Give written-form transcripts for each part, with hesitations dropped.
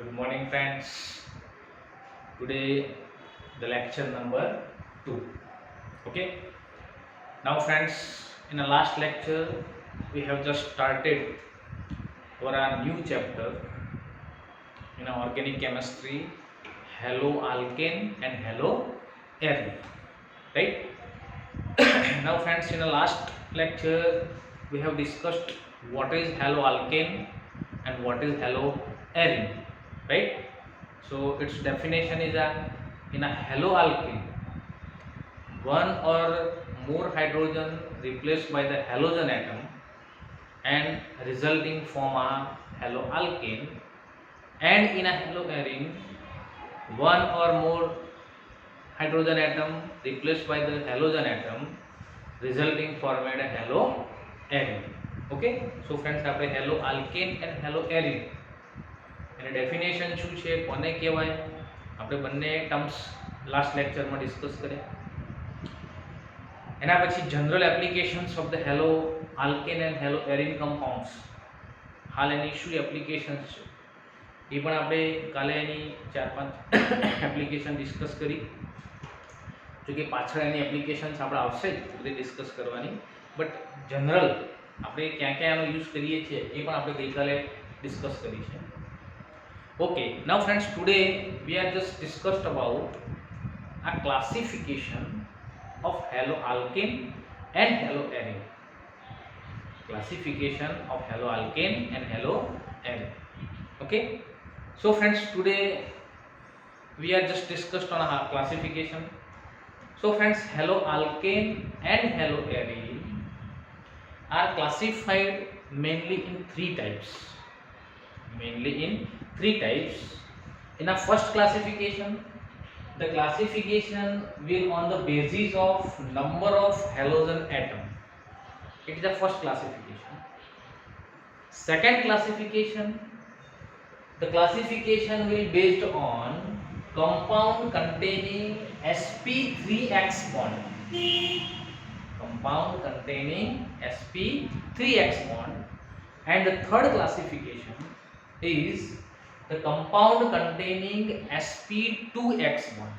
Good morning, friends. Today, the lecture number 2. Okay. Now, friends, in the last lecture, we have just started our new chapter in organic chemistry, haloalkane and haloarine. Right. Now, friends, in the last lecture, we have discussed what is haloalkane and what is haloarine. Right. So its definition is in a haloalkane, one or more hydrogen replaced by the halogen atom and resulting from a haloalkane, and in a haloarine, one or more hydrogen atom replaced by the halogen atom resulting formed a haloarine. Okay, so friends, આપણે haloalkane and haloarine any definition શું છે, કોને કહેવાય, આપણે બંને terms last લેક્ચરમાં discuss કર્યા. એના પછી general applications of the hello alkane and hello arene compounds, હાલ એની શું એપ્લિકેશન્સ છે એ પણ આપણે કાલે એની 4-5 એપ્લિકેશન ડિસ્કસ કરી. જો કે પાછળ એની એપ્લિકેશન્સ આપણે આવશે જ બધી ડિસ્કસ કરવાની, બટ જનરલ આપણે ક્યાં ક્યાં એનો યુઝ કરીએ છીએ એ પણ આપણે ગઈકાલે ડિસ્કસ કરી છે. Okay, now friends, today we are just discussed about a classification of haloalkane and haloarine. Classification of haloalkane and haloarine. Okay, so friends, today we are just discussed on a classification. So friends, haloalkane and haloarine are classified mainly in three types. In a first classification, the classification will on the basis of number of halogen atom. It is the first classification. Second classification, the classification will based on compound containing sp3x bond. Compound containing sp3x bond. And the third classification is the compound containing sp2x bond.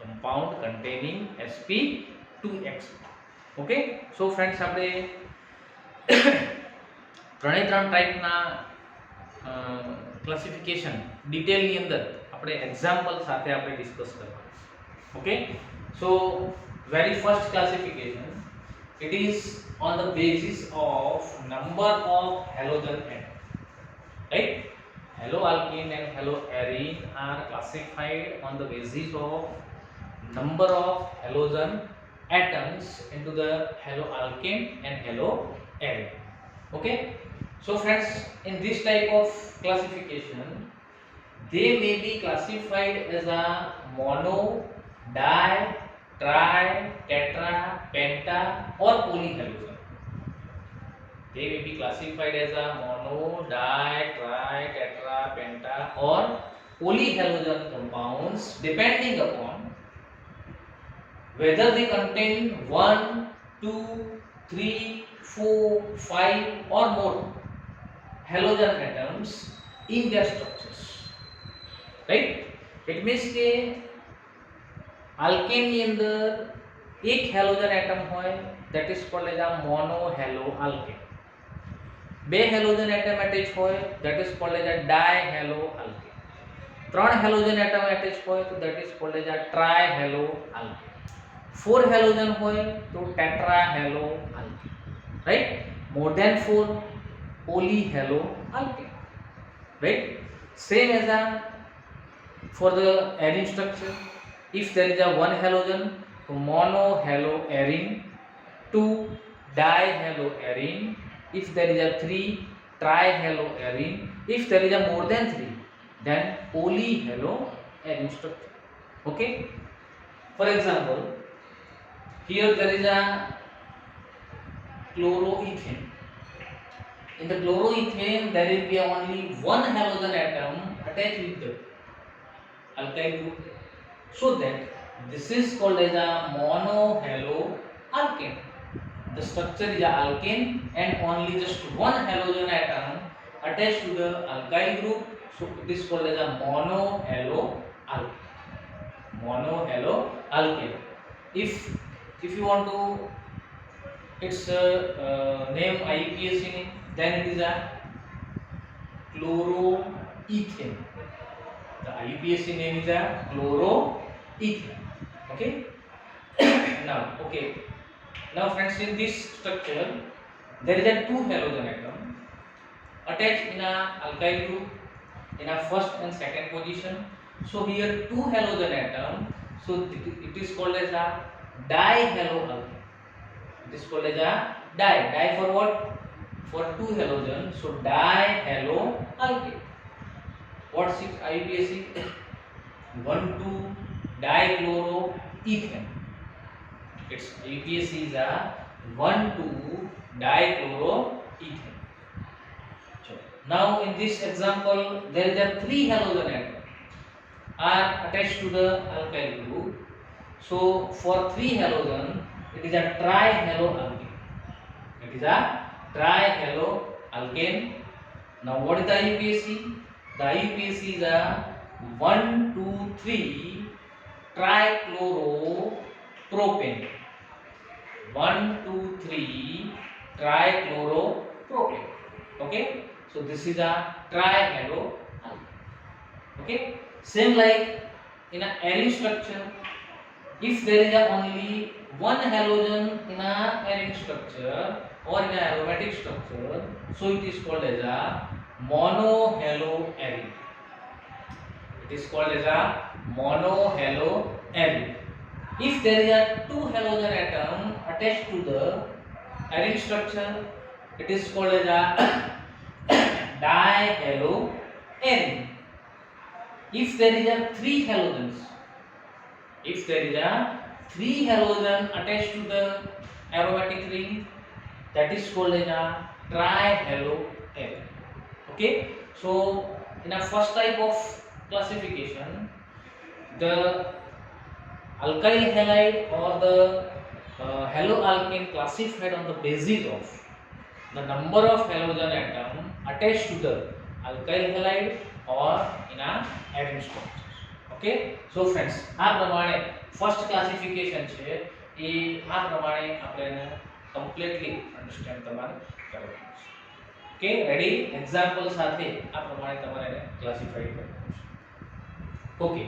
Compound containing sp2x bond. Okay, so friends, આપણે ત્રણે ત્રણ ટાઈપના classification ડિટેલની અંદર આપણે example સાથે આપણે discuss કરવાનું. Okay, so very first classification, it is on the basis of number of halogen atom. Right? Haloalkane and haloarine are classified on the basis of number of halogen atoms into the haloalkane and haloarine. Okay, so friends, in this type of classification, they may be classified as a mono, di, tri, tetra, penta or polyhalogen. They may be classified as a mono, di, tri, tetra, penta or polyhalogen compounds depending upon whether they contain 1, 2, 3, 4, 5 or more halogen atoms in their structures. Right? It means કે alkane ની અંદર એક halogen atom હોય, that is called as a monohaloalkane. બે halogen atom attach હોય, that is called as a dihaloalkane. ત્રણ halogen atom attach હોય તો that is called as a trihaloalkane. 4 halogen હોય તો tetrahaloalkane. Right? More than 4, polyhaloalkane. Right? Same as a for the arine structure, if there is a 1 halogen, so monohaloarine, 2 dihaloarine, if there is a 3 trihaloarine, if there is a more than 3, then polyhaloarine structure. Okay, for example, here there is a chloroethane. In the chloroethane there will be only 1 halogen atom attached with the alkyl group, so that this is called as a monohaloalkane. The structure is a alkane and only just 1 halogen atom attached to the alkyl group, So it is called as a monohaloalkane. Monohaloalkane. If you want to its name IUPAC name, then it is a chloroethane. The IUPAC name is a chloroethane. Okay. Now friends, in this structure there is a two halogen atom attached in a alkyl group in a first and second position. So here two halogen atom, so it is called as a dihaloalkane. It is called as a di for what? For two halogen, so dihaloalkane. What's its IUPAC? 1,2-dichloroethane. Its IUPAC is a 1,2-dichloroethane. Now in this example there is a three halogen atom are attached to the alkyl group. So for three halogen it is a trihaloalkane. It is a trihaloalkane. Now what is the IUPAC? The IUPAC is a 1,2,3 trichloropropane. 1,2,3 trichloropropane. Okay, so this is a trihaloalkane. Okay, same like in a arene structure, if there is a only one halogen in a arene structure or in a aromatic structure, so it is called as a monohaloarene. It is called as a monohaloarene. If there is a two halogen atom attached to the arene structure, it is called as a dihaloarene. If there is a three halogens, if there is a three halogen attached to the aromatic ring, that is called as a trihaloarene. Okay, so in a first type of classification, the alkyl halide or the haloalkane classified on the basis of the number of halogen atom attached to the alkyl halide or in a arene structure. Okay, so friends, આ પ્રમાણે first classification છે એ આ પ્રમાણે આપણે એને completely understand તમારે કરવાનું છે. Okay, ready? એક્ઝામ્પલ સાથે આ પ્રમાણે તમારે એને ક્લાસિફાઈ કરવાનું છે. Okay,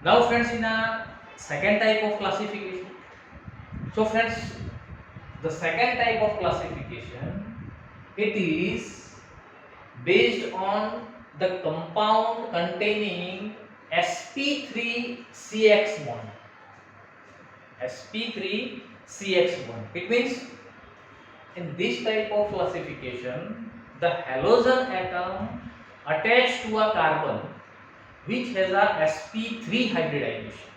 now friends, in a second type of classification, so friends, the second type of classification, it is based on the compound containing sp3CX bond. sp3CX bond. It means in this type of classification, the halogen atom attached to a carbon which has a sp3 hybridization.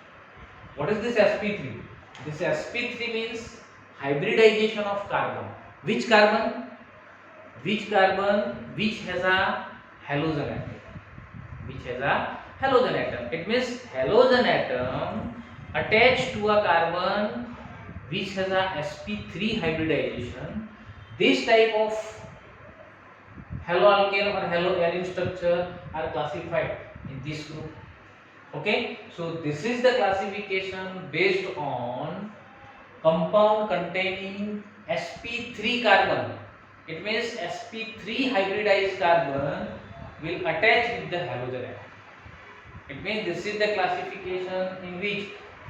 What is this sp3? This sp3 means hybridization of carbon. Which carbon? Which carbon which has a halogen atom? Which has a halogen atom. It means halogen atom attached to a carbon which has a sp3 hybridization. This type of haloalkane or haloarene structure are classified in this group. Okay, so this is the classification based on compound containing sp3 carbon. It means sp3 hybridized carbon will attach with the halogen atom. It means this is the classification in which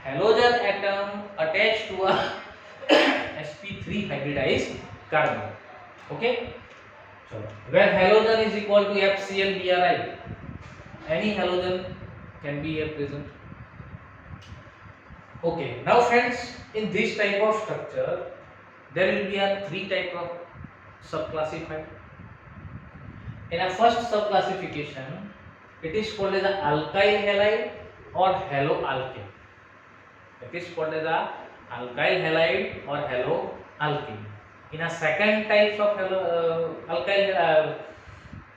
halogen atom attached to a sp3 hybridized carbon. Okay, so where halogen is equal to FCl Bri, any halogen can be here present. Okay, now friends, in this type of structure there will be a three type of subclassified. In a first subclassification, it is called as an alkyl halide or haloalkane. It is called as a alkyl halide or haloalkane. In a second type of alkyl,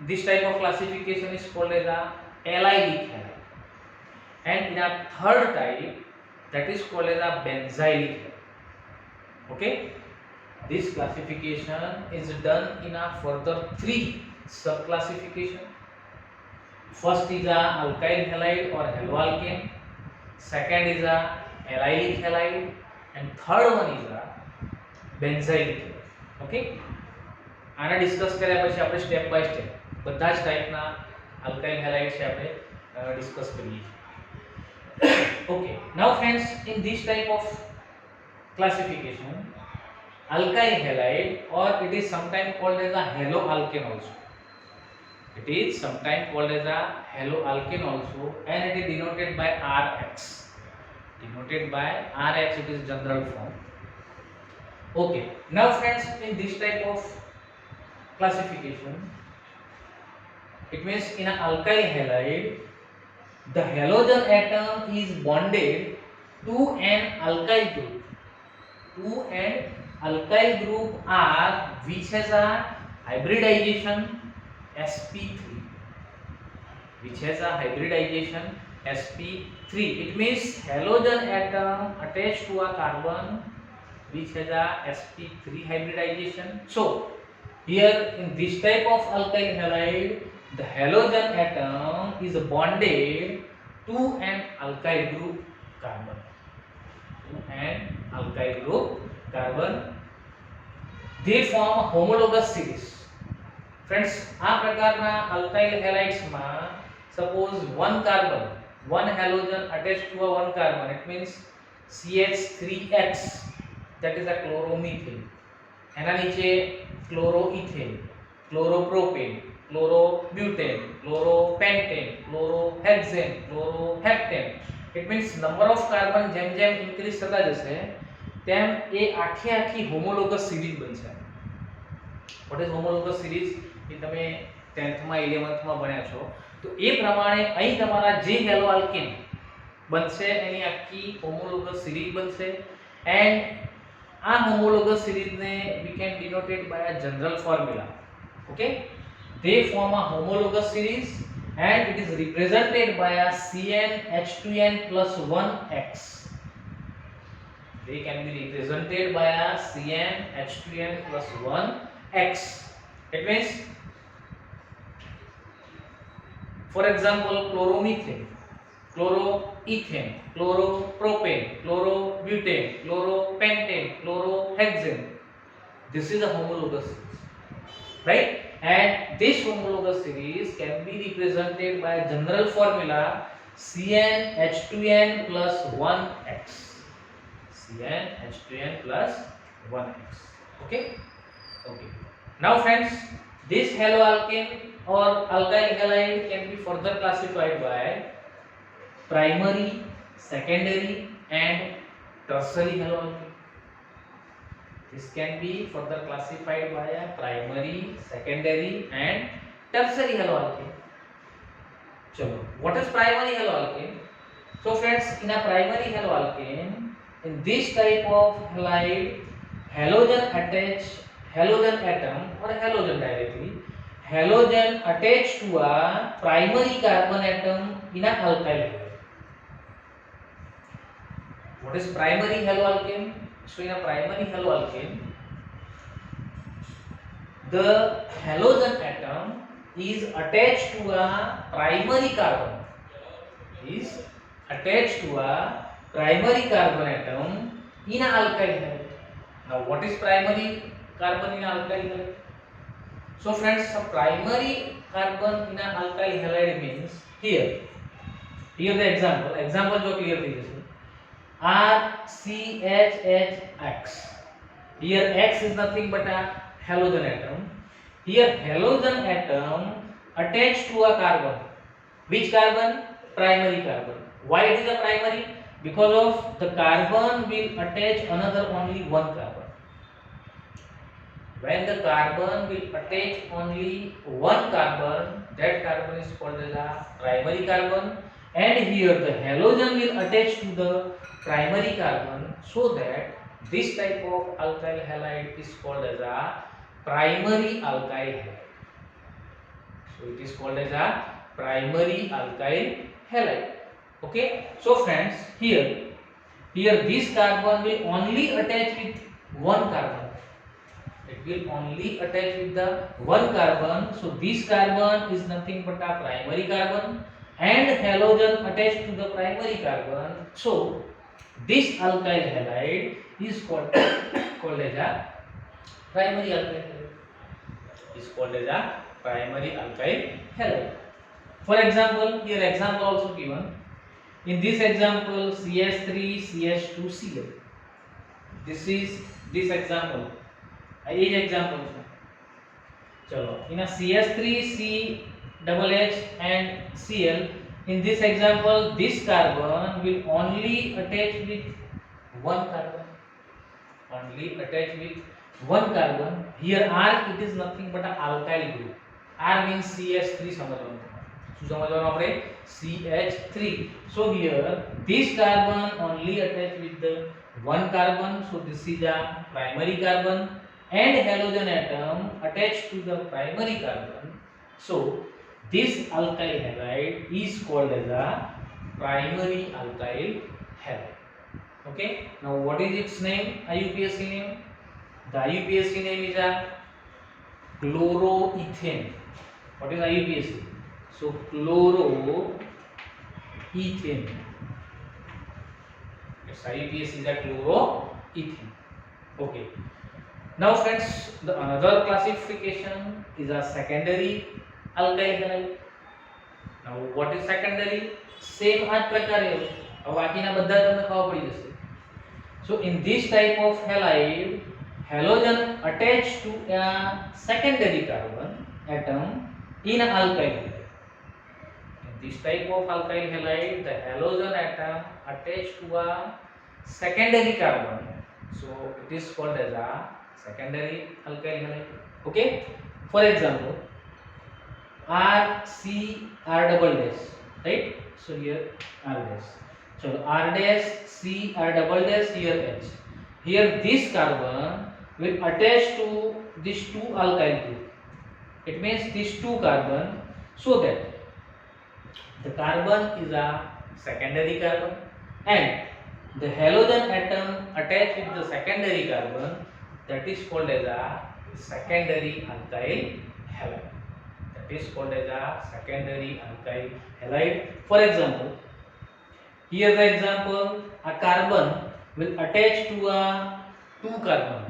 this type of classification is called as a allylic halide. And in a third type, that is called as a benzylic halide. Okay, this classification is done in a further three subclassification. First is a alkyl halide or haloalkane, second is a allylic halide, and third one is a benzylic halide. Okay, આને discuss કર્યા પછી આપણે step by step બધા જ ટાઈપના alkyl halide છે આપણે discuss કરીએ છીએ. Okay, now friends, in this type of classification, alkyl halide, or it is sometimes called as a haloalkane also. It is sometimes called as a haloalkane also, and it is denoted by Rx. Denoted by Rx, it is general form. Okay, now friends, in this type of classification, it means in an alkyl halide, the halogen atom is bonded to an alkyl group. To an alkyl group R which has a hybridization sp3, which has a hybridization sp3. It means halogen atom attached to a carbon which has a sp3 hybridization. So here in this type of alkyl halide, the halogen atom is bonded to an alkyl group carbon. To an alkyl group carbon. They form a homologous series. Friends, આ પ્રકારના alkyl halides માં suppose one carbon, one halogen attached to a one carbon, it means CH3X, that is a chloromethane. એના નીચે chloroethane, chloropropane, chlorobutane, chloropentane, chlorohexane, chloroheptane. It means number of carbon જેમ જેમ increase થતા જશે તેમ એ આખી homologous series બનશે. What is homologous series? એ તમે 10th માં 11th માં ભણ્યા છો. તો એ પ્રમાણે અહીં તમારા જે હેલોઆલ્કેન બનશે એની આખી homologous series બનશે, and આ homologous series ને we can denote it by a general formula. Okay, they form a homologous series and it is represented by a CnH2n plus 1x. They can be represented by a CnH2n plus 1x. It means, for example, chloromethane, chloroethane, chloropropane, chlorobutane, chloropentane, chlorohexane. This is a homologous series, right? And this homologous series can be represented by general formula CnH2n plus 1x. CnH2n plus 1x. Okay? Okay. Now friends, this haloalkane or alkyl halide can be further classified by primary, secondary and tertiary haloalkane. This can be further classified by a primary, secondary and tertiary haloalkane. So what is primary haloalkane? So friends, in a primary haloalkane, in this type of halide, halogen atom or halogen directly, halogen attached to a primary carbon atom in a alkyl halide. What is primary haloalkane? So in a primary haloalkane, the halogen atom is attached to a primary carbon. Is attached to a primary carbon atom in an alkyl halide. Now what is primary carbon in an alkyl halide? So friends, a primary carbon in an alkyl halide means here the example जो clear થઈ જશે. RCHHX. Here X is nothing but a halogen atom. Here halogen atom attached to a carbon. Which carbon? Primary carbon. Why it is a primary? Because of the carbon will attach another only one carbon. When the carbon will attach only one carbon, that carbon is called as a primary carbon, and here the halogen will attach to the primary carbon, so that this type of alkyl halide is called as a primary alkyl halide. So it is called as a primary alkyl halide. Okay, so friends, here this carbon will only attach with one carbon. It will only attach with the one carbon. So this carbon is nothing but a primary carbon and halogen attached to the primary carbon. So this alkyl halide is called called as a primary alkyl halide. Is called as a primary alkyl halide. For example, here example also given. In this example, CH3 CH2 Cl. This is this example. Each example. चलो in a CH3 C double H and Cl, in this example this carbon will only attach with one carbon, only attach with one carbon. Here R it is nothing but a alkyl group. R means CH3 સમજવાનું શું સમજવાનું આપણે CH3. So here this carbon only attach with the one carbon, so this is a primary carbon and halogen atom attached to the primary carbon. So this alkyl halide is called as a primary alkyl halide. Okay, now what is its name? IUPAC name. The IUPAC name is a chloroethane. What is IUPAC? So chloroethane. Its IUPAC is a chloroethane. Okay. Now friends, the another classification is a secondary alkyl halide. Now what is secondary? Same આ જ પ્રકારે હવે બાકીના બધા તમને ખબર પડી જશે. So in this type of halide, halogen attached to a secondary carbon atom in alkyl halide. In this type of alkyl halide, the halogen atom attached to a secondary carbon, so it is called as a secondary alkyl halide. Okay, for example R C R double dash, right? So here R dash, so R dash C R double dash, here H. Here this carbon will attach to these two alkyl group. It means these two carbon, so that the carbon is a secondary carbon and the halogen atom attached with the secondary carbon, that is called as a secondary alkyl halide. That is called as a secondary alkyl halide. For example, here the example, a carbon will attach to a two carbon,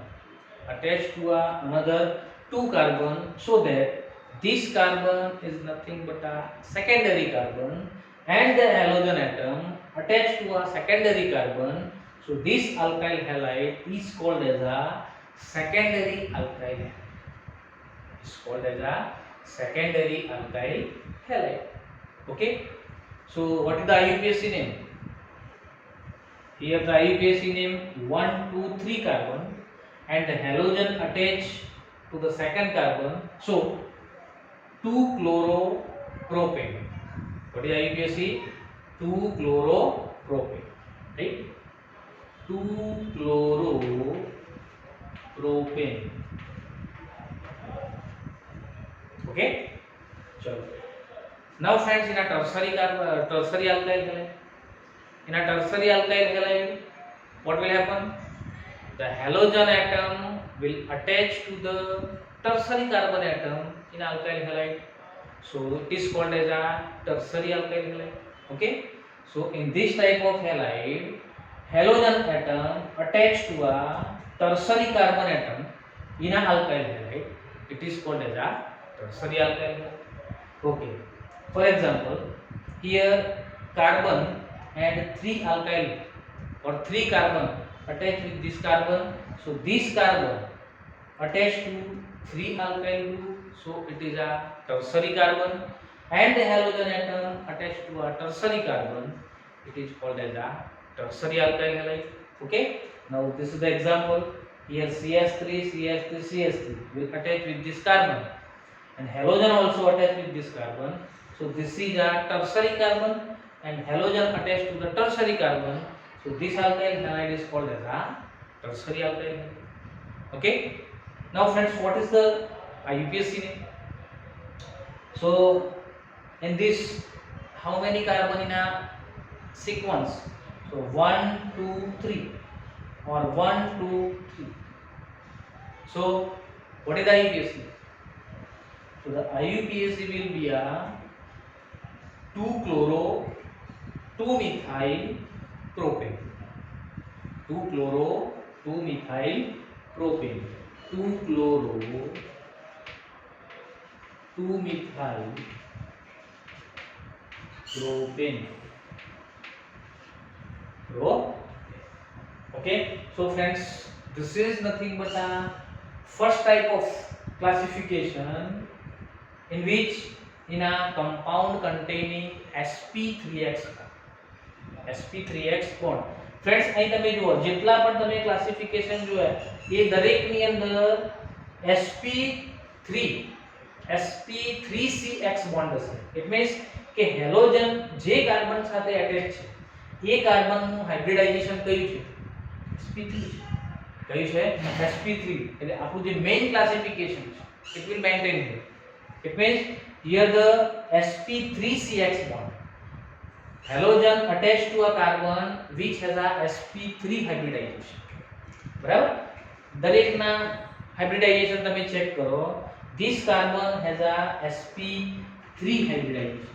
attached to another two carbon, so that this carbon is nothing but a secondary carbon and the halogen atom attached to a secondary carbon. So this alkyl halide is called as a secondary alkyl halide. Is called as a secondary alkyl halide. Okay. So what is the IUPAC name? Here the IUPAC name 1, 2, 3 carbon and the halogen attached to the second carbon, so 2-chloropropane. What is IUPAC? 2-chloropropane, right? 2-chloropropane. Okay, chalo. Now friends, in a tertiary alkyl halide, in a tertiary alkyl halide, what will happen? The halogen atom will attach to the tertiary carbon atom in alkyl halide, so it is called as a tertiary alkyl halide. Okay, so in this type of halide, halogen atom attached to a tertiary carbon atom in an alkyl halide, it is called as a tertiary alkyl halide. Okay, for example, here carbon and 3 alkyl or 3 carbon attached with this carbon, so this carbon attached to 3 alkyl group, so it is a tertiary carbon and the halogen atom attached to a tertiary carbon, it is called as a tertiary alkyl halide. Okay, now this is the example. Here CH3 CH3 CH3 will attach with this carbon and halogen also attached with this carbon, so this is a tertiary carbon and halogen attached to the tertiary carbon, so this alkyl halide is called as a tertiary alkyl halide. Okay, now friends, what is the IUPAC name? So in this, how many carbon in a sequence? So 1 2 3 or 1 2 3. So What is the IUPAC? So the IUPAC will be a 2-chloro 2-methyl propane. 2-chloro 2-methyl propane. 2-chloro 2-methyl propane. Okay, so friends, this is nothing but a first type of classification in which in a compound containing sp3x bond. Friends અહીં તમે જુઓ જેટલા પણ તમે classification જોયા એ દરેકની અંદર sp3 bond હશે. ઇટ મીન્સ કે હેલોજન જે કાર્બન સાથે અટેચ છે એ કાર્બનનું હાઇબ્રિડાઇઝેશન કયું છે? sp3 છે. કયું છે? sp3. એટલે આપણું જે મેઇન ક્લાસિફિકેશન છે it will maintain here. It means here the sp3cx bond, halogen attached to a carbon which has a sp3 hybridization. બરાબર? દરેકના hybridization તમે ચેક કરો. This carbon has a sp3 hybridization,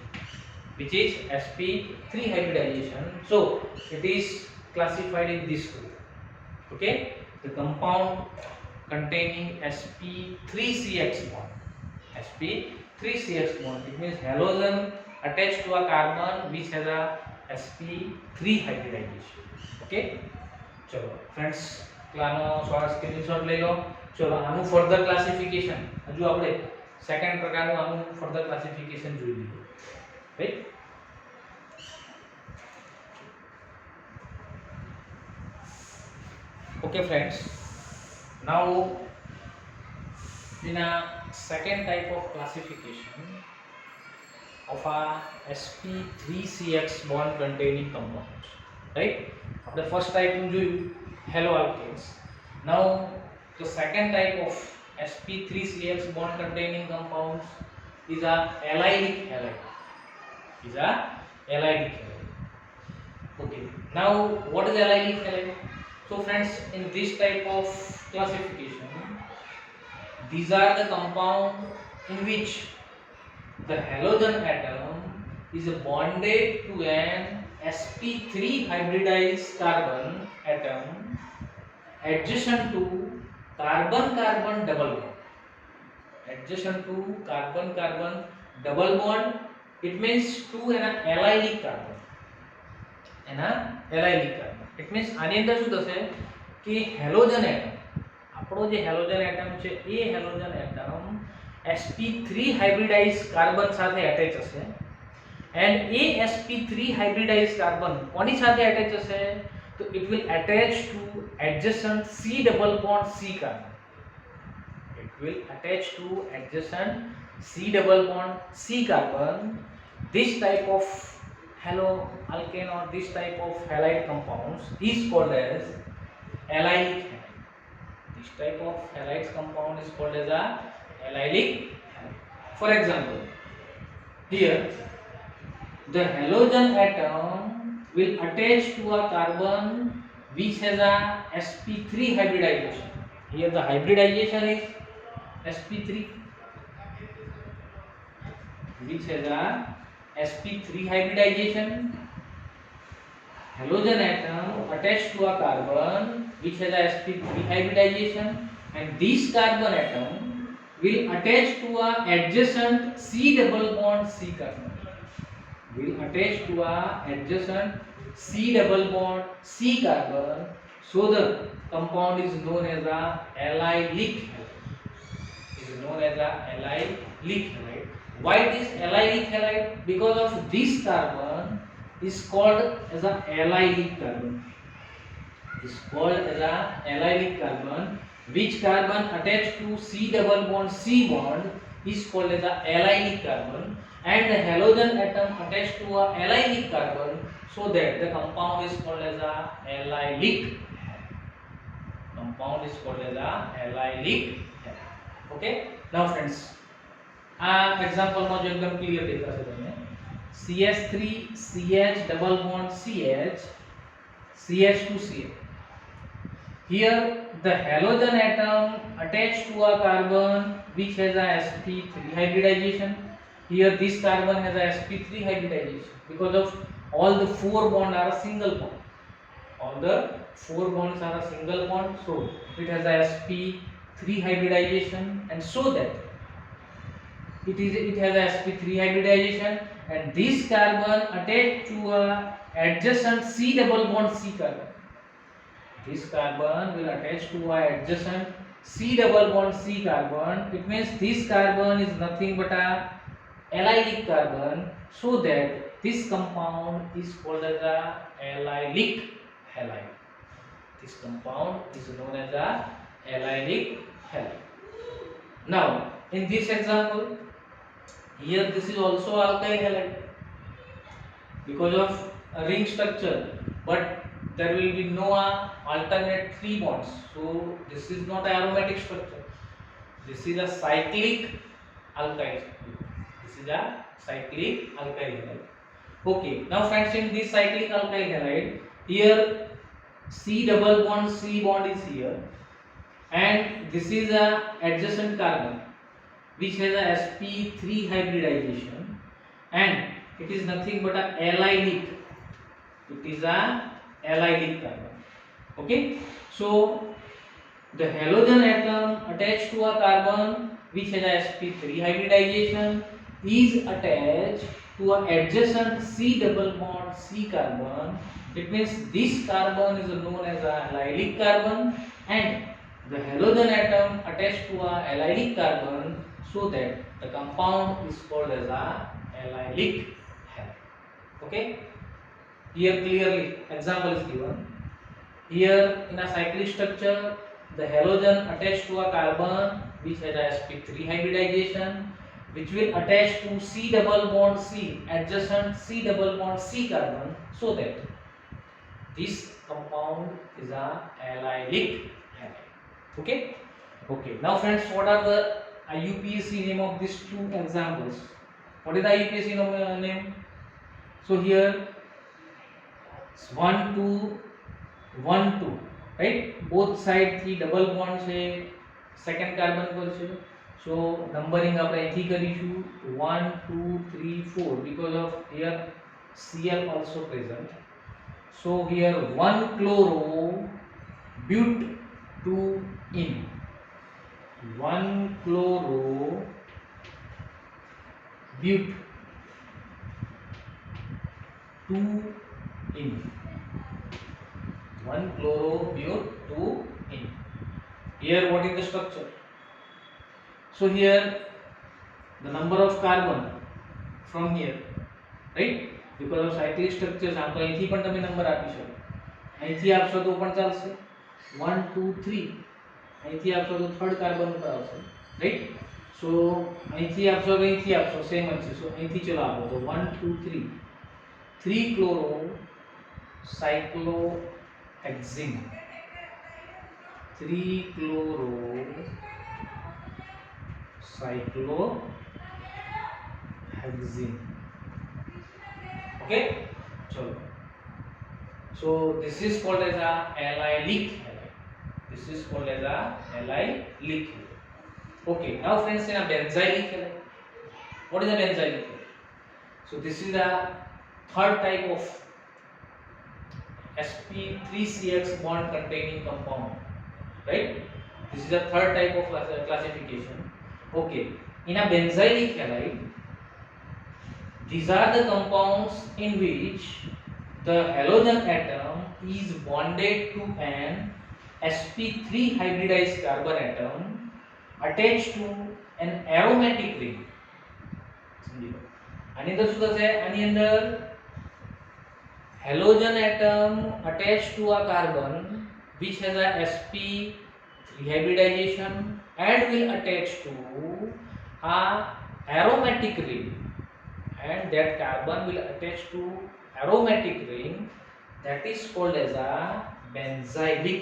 which is sp3 hybridization. So it is classified in this way. Okay, the compound containing sp3cx bond. sp3cx bond, it means halogen attached to a carbon which has a sp3 hybridization. Okay, चलो friends क्लानो स्वार screenshot ले लो. चलो આનું further classification હજુ આપણે second પ્રકારનું આનું further classification જોઈ લીધું. Right? Okay friends, now in a second type of classification of a sp3cx bond containing compounds, right? The first type નું જોયું haloalkanes. Now the second type of sp3cx bond containing compounds is a allylic halide. Okay, now what is allylic halide? So friends, in this type of classification, these are the compound in which the halogen atom is bonded to an sp3 hybridized carbon atom adjacent to carbon-carbon double bond. Adjacent to carbon-carbon double bond, it means to an allylic carbon. It means આની અંદર શું થશે કે halogen atom, આપણો જે halogen atom છે એ halogen atom sp3 હાઇબ્રિડાઇઝ carbon સાથે attach હશે એન્ડ એ sp3 હાઇબ્રિડાઇઝ કાર્બન કોની સાથે અટેચ હશે? તો it will attach to adjacent c double bond c carbon. It will attach to adjacent c double bond c carbon. This type of haloalkane or this type of halide compounds is called as allylic halide. This type of halide compound is called as a allylic halide. For example, here the halogen atom will attach to a carbon which has a sp3 hybridization. Here the hybridization is sp3, which has a sp3 hybridization. Halogen atom attached to a carbon which has a sp3 hybridization, and this carbon atom will attach to a adjacent c double bond c carbon. Will attach to a adjacent c double bond c carbon, so the compound is known as a allylic halide. Is known as a allylic halide. Why it is allylic halide? Because of this carbon is called as a allylic carbon. Is called as a allylic carbon. Which carbon attached to c double bond c bond is called as a allylic carbon, and the halogen atom attached to a allylic carbon, so that the compound is called as a allylic halide. Compound is called as a allylic halide. Okay, now friends, આ example માં જો એકદમ clear દેખાશે તમને CH3 CH double bond CH CH2 CH. Here the halogen atom attached to a carbon which has a sp3 hybridization. Here this carbon has a sp3 hybridization because of all the four bonds are a single bond. All the four bonds are a single bond, so it has a sp3 hybridization, and so that it has a sp3 hybridization, and this carbon attached to a adjacent c double bond c carbon. This carbon will attach to a adjacent C double bond C carbon. It means this carbon is nothing but a allylic carbon, so that this compound is called as a allylic halide. This compound is known as a allylic halide. Now, in this example, here this is also alkyl halide because of a ring structure, but there will be no alternate three bonds, so this is not an aromatic structure. This is a cyclic alkyl. This is a cyclic alkyl halide. Okay, now friends, in this cyclic alkyl halide, here C double bond C bond is here, and this is a adjacent carbon which has a sp3 hybridization, and it is nothing but a allylic. It is a allylic carbon. Okay, so the halogen atom attached to a carbon which has a sp3 hybridization is attached to an adjacent C double bond C carbon. It means this carbon is known as a allylic carbon, and the halogen atom attached to a allylic carbon, so that the compound is called as a allylic halide. Okay, here clearly example is given. Here in a cyclic structure, the halogen attached to a carbon which has a sp3 hybridization, which will attach to C double bond C, adjacent C double bond C carbon, so that this compound is a allylic halide. Okay. Okay. Now friends, what are the IUPAC name of these two examples? What is the IUPAC name? So here 1 2 1 2, right? Both side થી double bond છે, second carbon પર છે, so numbering આપણે અહીંથી કરીશું 1 2 3 4 because of here Cl also present. So here 1 chloro but 2 in, 1 chloro but 2 in, 1 chloro but 2 in. Here what is the structure? So here the number of carbon from here, right? Because of cyclic structures આમ તો અહીંથી પણ તમે number આપી શકો, અહીંથી આપશો તો પણ ચાલશે 1 2 3, અહીંથી આપશો તો થર્ડ કાર્બન ઉપર આવશે, રાઈટ? સો અહીંથી આપશો કે અહીંથી આપશો સેમ જ છે, સો અહીંથી ચલો આપો તો 1 2 3, 3 chloro cyclohexene, 3 chloro cyclohexene. Okay, chalo. So this is called as a allylic halide. This is called as a allylic halide. Okay, now friends, in a benzylic halide. What is a benzylic halide? So this is the third type of sp3CX bond containing compound, right? This is the third type of classification. Okay, in a benzylic halide, these are the compounds in which the halogen atom is bonded to an sp3 hybridized carbon atom attached to an aromatic ring. આની અંદર શું થશે? આની અંદર halogen atom attached to a carbon which has a sp3 hybridization and will attach to a aromatic ring, and that carbon will attach to aromatic ring, that is called as a benzylic.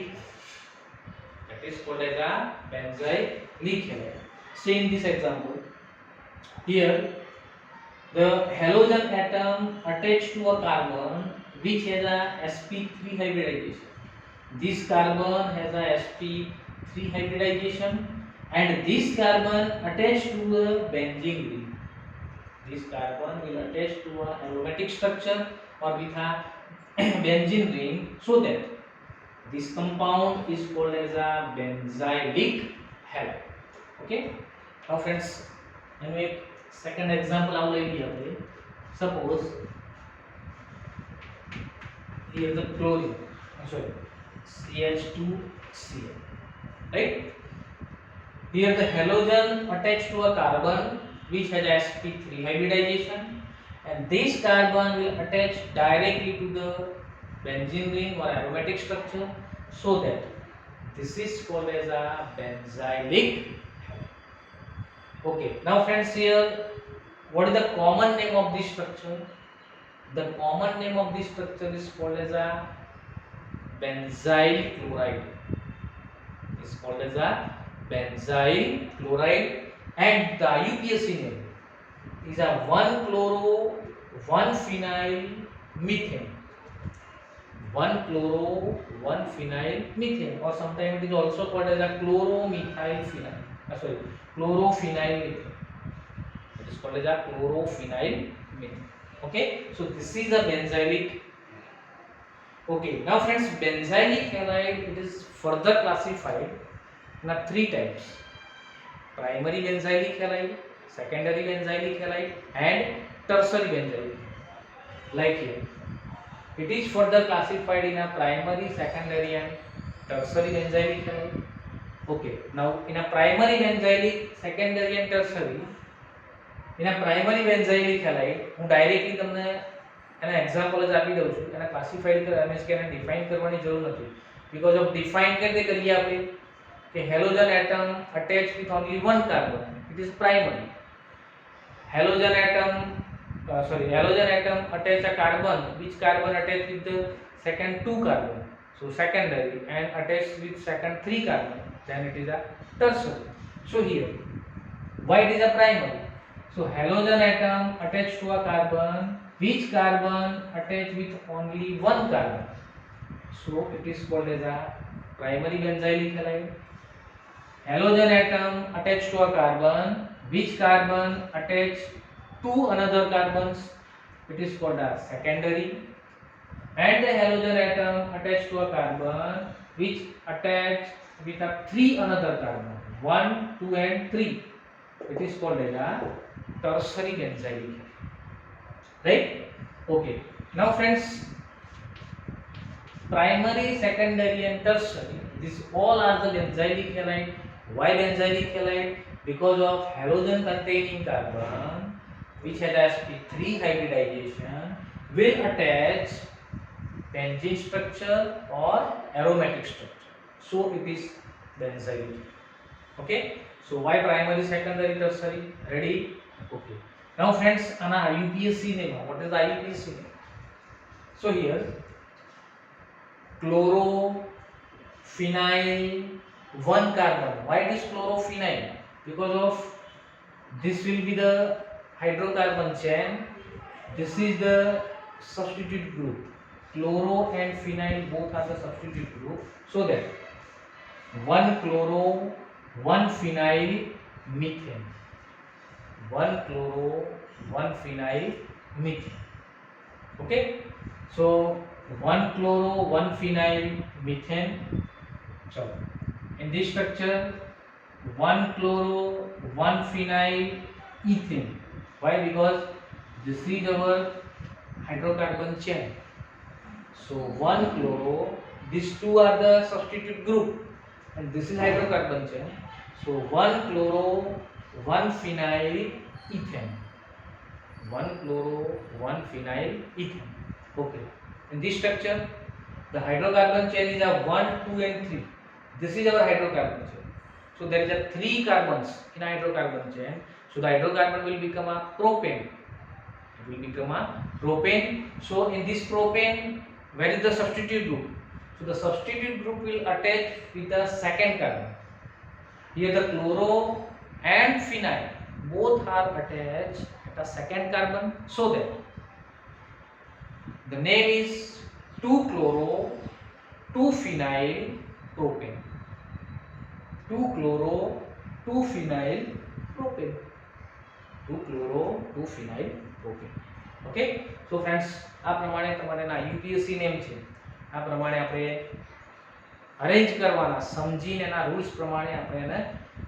That is called as a benzylic halide. See in this example, here the halogen atom attached to a carbon which has a sp3 hybridization, This carbon has a sp3 hybridization, and this carbon attached to a benzene ring. This carbon will attach to a aromatic structure or with a benzene ring, so that this compound is called as a benzylic halide. Okay. Now friends, એનું એક second example આવું લઈ લઈએ આપણે. Suppose here the chlorine, sorry, CH2Cl, right? Here the halogen attached to a carbon which has sp3 hybridization, and this carbon will attach directly to the benzene ring or aromatic structure, so that this is called as a benzylic halide. Okay, now friends, here what is the common name of this structure? The common name of this structure is called as a benzyl chloride. It's called as a benzyl chloride, and the IUPAC name is a 1-chloro 1-phenyl methane. 1-chloro 1-phenyl methane, or sometimes it is also called as a chloromethyl phenyl. Sorry, chlorophenyl methane. It is called as a chlorophenyl methane. Okay, so this is a benzylic. Okay, now friends, benzylic halide, it is further classified in 3 types: primary benzylic halide, secondary benzylic halide, and tertiary benzylic halide. Like here, it is further classified in a primary, secondary, and tertiary benzylic halide. Okay, now in a primary benzylic, secondary, and tertiary, એના primary benzylic halide હું directly તમને એના example જ આપી દઉં છું. એને classified કરવા મીન્સ કે એને ડિફાઇન કરવાની જરૂર નથી, બીકોઝ ઓફ ડિફાઇન કેવી કરીએ આપણે કે halogen atom attach with only one carbon, it is primary. Halogen atom attach a carbon, which carbon attach with the second 2 carbon, so secondary, and attach with second 3 carbon, then it is a tertiary. So here, why it is a primary? So halogen atom attached to a carbon, which carbon attached with only 1 carbon, so it is called as a primary benzylic halide. Halogen atom attached to a carbon, which carbon attached to another carbons, it is called as secondary. And the halogen atom attached to a carbon which attached with a 3 another carbon, 1, 2 and 3, it is called as a tertiary benzylic halide. Right? Okay, now friends, primary, secondary and tertiary, these all are the benzylic halide. Why benzylic halide? Because of halogen containing carbon which has sp3 hybridization will attach benzene structure or aromatic structure, so it is benzylic. Okay, so why primary, secondary, tertiary? Ready? Okay, now friends, ana IUPAC name, what is the IUPAC name? So here, chlorophenyl 1 carbon. Why it is chlorophenyl? Because of this will be the hydrocarbon chain, this is the substitute group, chloro and phenyl both are the substitute group, so that 1-chloro 1-phenyl methane, 1-chloro 1-phenyl methane. Okay, so 1-chloro 1-phenyl methane. So in this structure, 1-chloro 1-phenyl ethane. Why? Because this is our hydrocarbon chain. So 1-chloro, these two are the substitute group, and this is hydrocarbon chain. So 1-chloro 1-phenyl ethane, 1-chloro 1-phenyl ethane. Okay, in this structure, the hydrocarbon chain is a 1, 2 and 3. This is our hydrocarbon chain. So there is a 3 carbons in hydrocarbon chain. So the hydrocarbon will become a propane. It will become a propane. So in this propane, where is the substitute group? So the substitute group will attach with the second carbon. Here the chloro and phenyl both are attached at a second carbon, so that the name is 2-chloro 2-phenyl propane. 2-chloro 2-phenyl propane. 2-chloro 2-phenyl propane. Okay so friends આ પ્રમાણે તમારે ના UPSC name છે આ પ્રમાણે આપણે arrange કરવાના સમજીને એના રૂલ્સ પ્રમાણે આપણે એને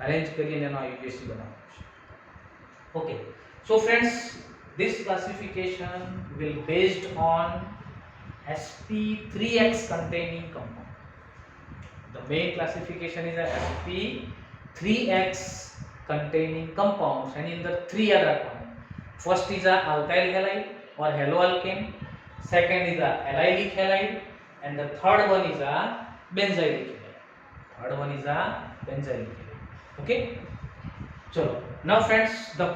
અરેન્જ કરીને એનો યુપીએસસી બનાવવાનો છે. Okay so friends this classification will based on sp3x containing compound. The main classification is a sp3x containing compounds and in the three other compounds. First is a alkyl halide or haloalkane, second is a allylic halide and the third one is a benzylic halide. Third one is a benzylic halide. Okay, so now friends, the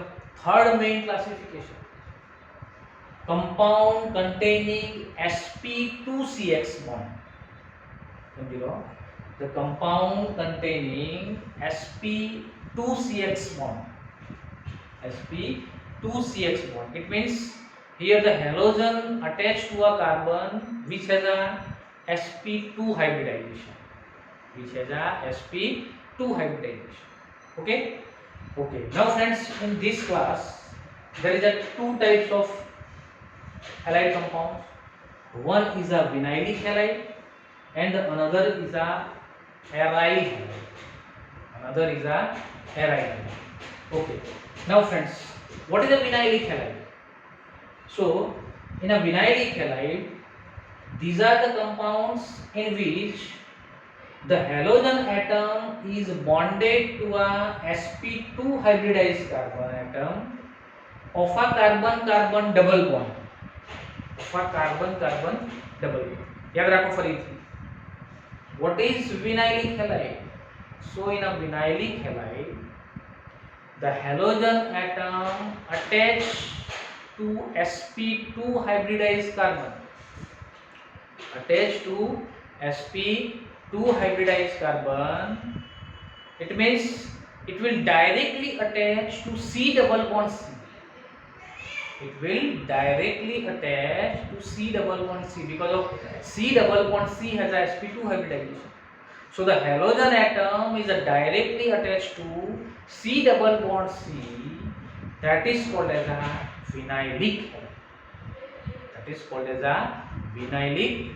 third main classification, compound containing sp2cx bond. The compound containing sp2cx bond. sp2cx bond, it means here the halogen attached to a carbon which has a sp2 hybridization, okay. Okay, now friends, in this class there is a two types of halide compounds. One is a vinylic halide and another is a aryl halide. Okay, now friends, what is a vinylic halide? So in a vinylic halide, these are the compounds in which the halogen atom is bonded to a sp2 hybridized carbon atom of a carbon-carbon double bond. याद रखो फरीથી. What is vinylic halide? So in a vinylic halide, the halogen atom attached to sp2 hybridized carbon, it means it will directly attach to C double bond C. Because of C double bond C has a sp2 hybridization. So the halogen atom is directly attached to C double bond C. That is called as a vinylic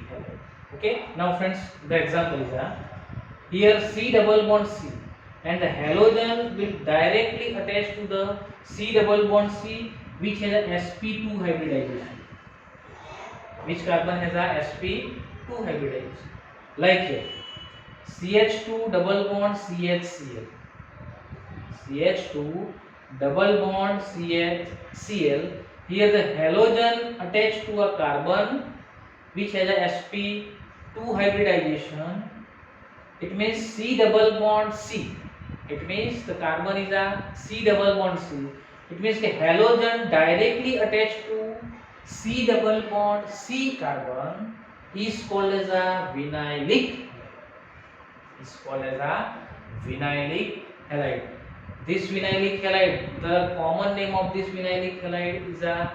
halide. Okay, now friends, the example is here C double bond C and the halogen will directly attach to the C double bond C which has a sp2 hybridization. Which carbon has a sp2 hybridization? Like here CH2 double bond CHCl, CH2 double bond CHCl. Here the halogen attached to a carbon which has a sp2 hybridization. It means C double bond C. It means the carbon is a C double bond C. It means the halogen directly attached to C double bond C carbon is called as a vinylic halide. This vinylic halide, the common name of this vinylic halide is a,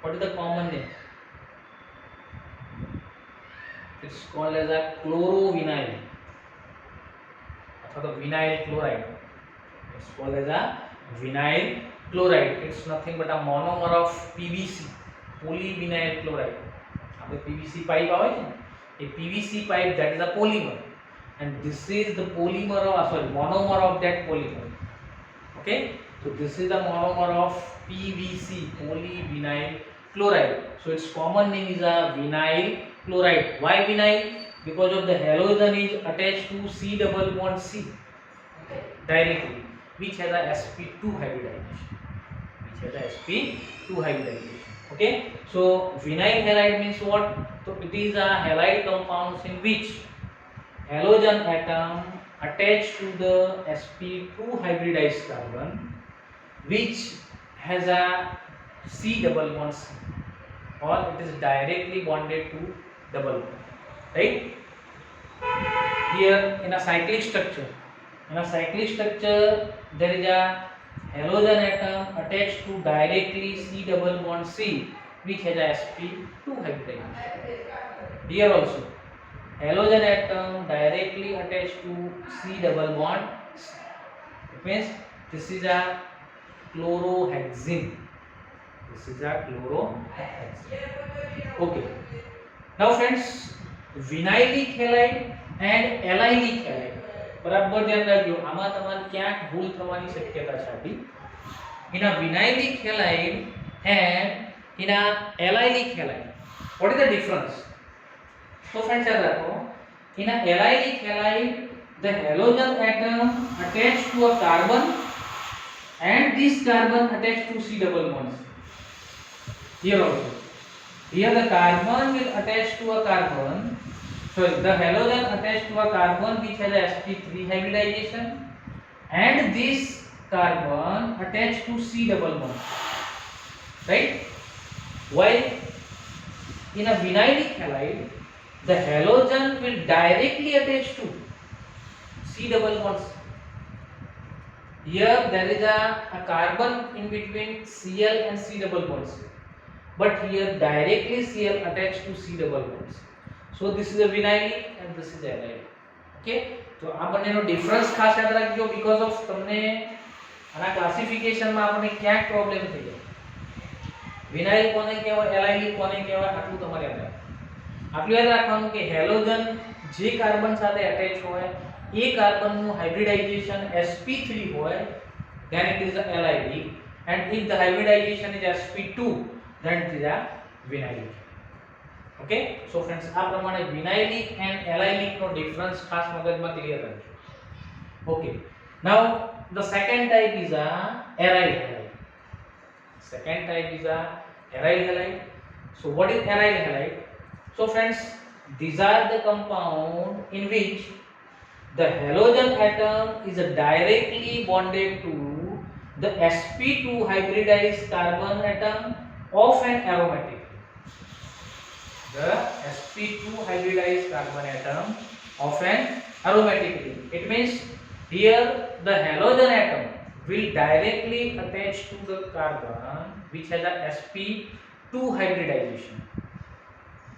what is the common name? It's called as a chlorovinyl or the vinyl chloride. It's called as a vinyl chloride. It's nothing but a monomer of PVC, polyvinyl chloride. આપણે PVC pipe આવે છે ને, એ PVC pipe, that is a polymer, and this is the polymer of, monomer of that polymer. Okay, so this is the monomer of PVC, polyvinyl chloride. So its common name is a vinyl chloride. Why vinyl? Because of the halogen is attached to C double bond C directly, which has a sp2 hybridization. Okay, so vinyl halide means what? So it is a halide compounds in which halogen atom attached to the sp2 hybridized carbon which has a C double bond C, or it is directly bonded to double bond, right? Here in a cyclic structure, there is a halogen atom attached to directly C double bond C which has a sp2 hybridization. Here also halogen atom directly attached to C double bond. It means this is a chlorohexene. This is a chlorohexene. Okay. Now friends, vinylic halide and allylic halide બરાબર ધ્યાન રાખજો. આમાં તમારે ક્યાંક ભૂલ થવાની શક્યતા છે આપી. In a vinylic halide and in a allylic halide, what is the difference? So friends, याद रखो, in a allylic halide the halogen atom attached to a carbon and this carbon attached to C double bonds. Here also, here the carbon will attach to a carbon, sorry, the halogen attached to a carbon which has a sp3 hybridization and this carbon attached to C double bond, right? While in a vinylic halide the halogen will directly attach to C double bonds. Here there is a carbon in between Cl and C double bonds, but here directly Cl attached to C double bonds. So this is a vinylic and this is allylic. Okay, તો આ બંનેનો difference ખાસ યાદ રાખજો, because of તમને આના ક્લાસિફિકેશનમાં આપણને ક્યાંક પ્રોબ્લેમ થઈ જાય. વિનાઇલ કોને કહેવાય, એલાઇલિક કોને કહેવાય, આટલું તમારે યાદ રાખવું. આટલું યાદ રાખવાનું કે હેલોજન જે કાર્બન સાથે અટેચ હોય એ કાર્બનનું હાઇબ્રિડાઇઝેશન sp3 હોય then it is the allylic, and if the hybridization is sp2 then it is a vinylic. Okay, so friends, આ પ્રમાણે vinylic and allylic નો ડિફરન્સ ખાસ મગજમાં ક્લિયર રાખજો. Okay, now the second type is a aryl halide. Second type is a aryl halide. So what is aryl halide? So friends, these are the compound in which the halogen atom is directly bonded to the sp2 hybridized carbon atom of an aromatic. The sp2 hybridized carbon atom of an aromatic ring. It means here the halogen atom will directly attach to the carbon which has a sp2 hybridization.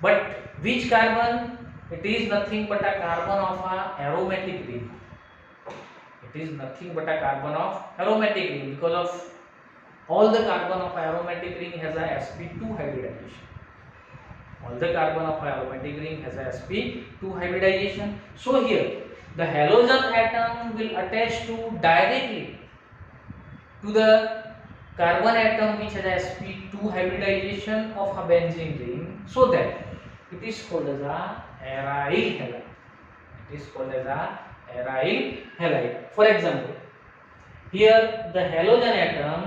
But which carbon? It is nothing but a carbon of a aromatic ring. It is nothing but a carbon of aromatic ring, because of all the carbon of aromatic ring has a sp2 hybridization. All the carbon of aromatic ring has a sp2 hybridization. So here the halogen atom will attach to directly to the carbon atom which has a sp2 hybridization of a benzene ring, so that it is called as a aryl halide. It is called as a aryl halide. For example, here the halogen atom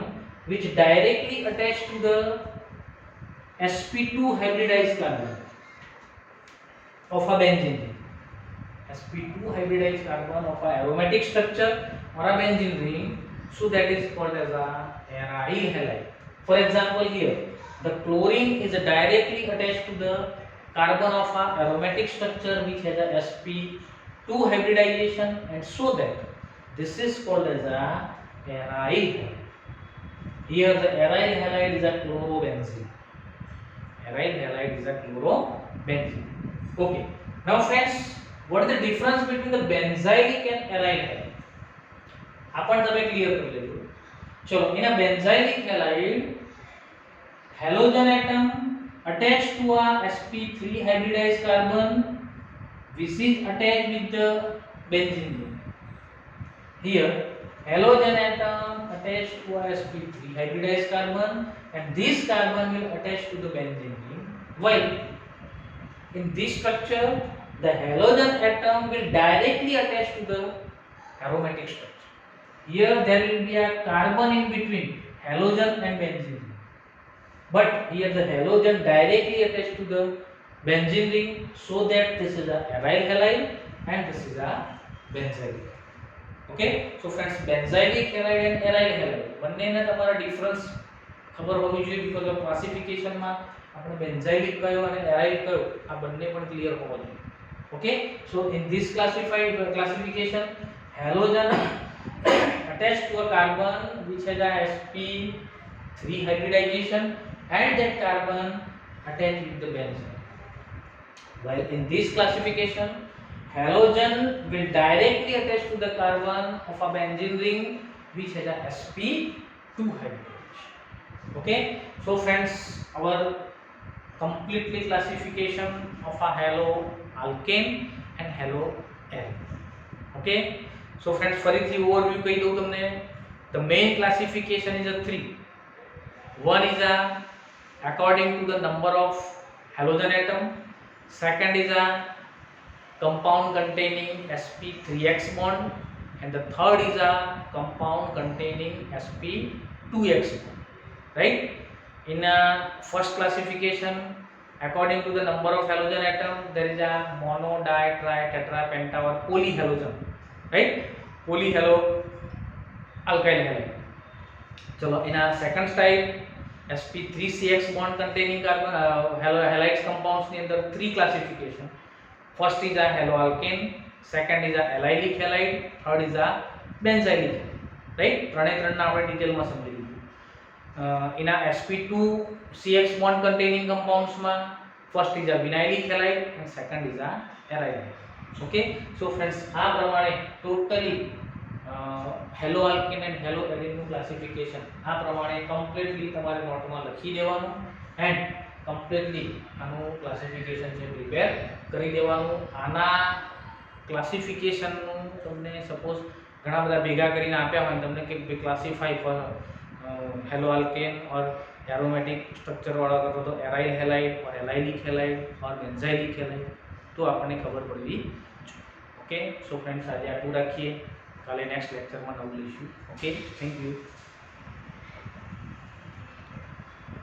which directly attached to the sp2 hybridized carbon of a benzene ring, sp2 hybridized carbon of a aromatic structure or a benzene ring, so that is called as a aryl halide. For example, here the chlorine is directly attached to the carbon of a aromatic structure which has a sp2 hybridization, and so that this is called as a aryl halide. Here the aryl halide is a chlorobenzene. Aryl halide is a chlorobenzene. Okay, now friends, what is the difference between the benzylic and aryl halide? अपन તમે clear કરી લેજો. ચલો, in a benzylic halide halogen atom attached to a sp3 hybridized carbon which is attached with the benzene ring. Here halogen atom attached to a sp3 hybridized carbon and this carbon will attach to the benzene ring, while in this structure the halogen atom will directly attach to the aromatic structure. Here there will be a carbon in between halogen and benzene ring, but here the halogen directly attached to the benzene ring, so that this is a aryl halide and this is a benzylic. Okay, so friends, benzylic halide and aryl halide બંનેના તમારા difference ખબર હોવી જોઈએ, because of classification માં આપણે benzylic કયો અને aryl કયો આ બંને પણ ક્લિયર હોવા જોઈએ. Okay, so in this classification halogen attached to a carbon which has a sp3 hybridization and that carbon attached with the benzene. while in this classification halogen will directly attach to the carbon of a benzene ring which has a sp2 hybridization. Okay, so friends, our completely classification of a halo alkane and halo l. Okay, so friends, ફરીથી overview કહી દઉં તમને. The main classification is a three. One is a according to the number of halogen atom. Second is a compound containing sp3x bond, and the third is a compound containing sp2x bond. Right? In a first classification, according to the number of halogen atom, there is a mono, di, tri, tetra, penta or polyhalogen. Right? Polyhalo alkyl halide. चलो, in a second type sp3cx bond containing carbon halides compounds ની અંદર three classification. First is a haloalkane, second is a allylic halide, third is a benzylic halide. Right? ત્રણે ત્રણના આપણે ડિટેલમાં સમજી લીધું. In a sp2cx bond containing compounds માં first is a vinylic halide and second is a aryl halide. Okay, so friends, આ પ્રમાણે totally haloalkane and હેલો એલિનનું ક્લાસિફિકેશન આ પ્રમાણે કમ્પ્લીટલી તમારે નોટમાં લખી દેવાનું એન્ડ કમ્પ્લીટલી આનું ક્લાસિફિકેશન છે પ્રિપેર કરી દેવાનું. આના ક્લાસિફિકેશનનું તમને સપોઝ ઘણા બધા ભેગા કરીને આપ્યા હોય તમને કે ક્લાસિફાઈ ફોર હેલો આલ્કેન ઓર એરોમેટિક સ્ટ્રક્ચર વાળા કરો તો એરાઇલ હેલાઇડ ઓર એલાઇલિક હેલાઇડ ઓર બેન્ઝાઇલિક હેલાઇડ, તો આપણને ખબર પડવી જોઈએ. ઓકે, સો ફ્રેન્ડ્સ, આજે આટલું રાખીએ. કાલે નેક્સ્ટ લેક્ચરમાં નવું લઈશું. Okay, thank you.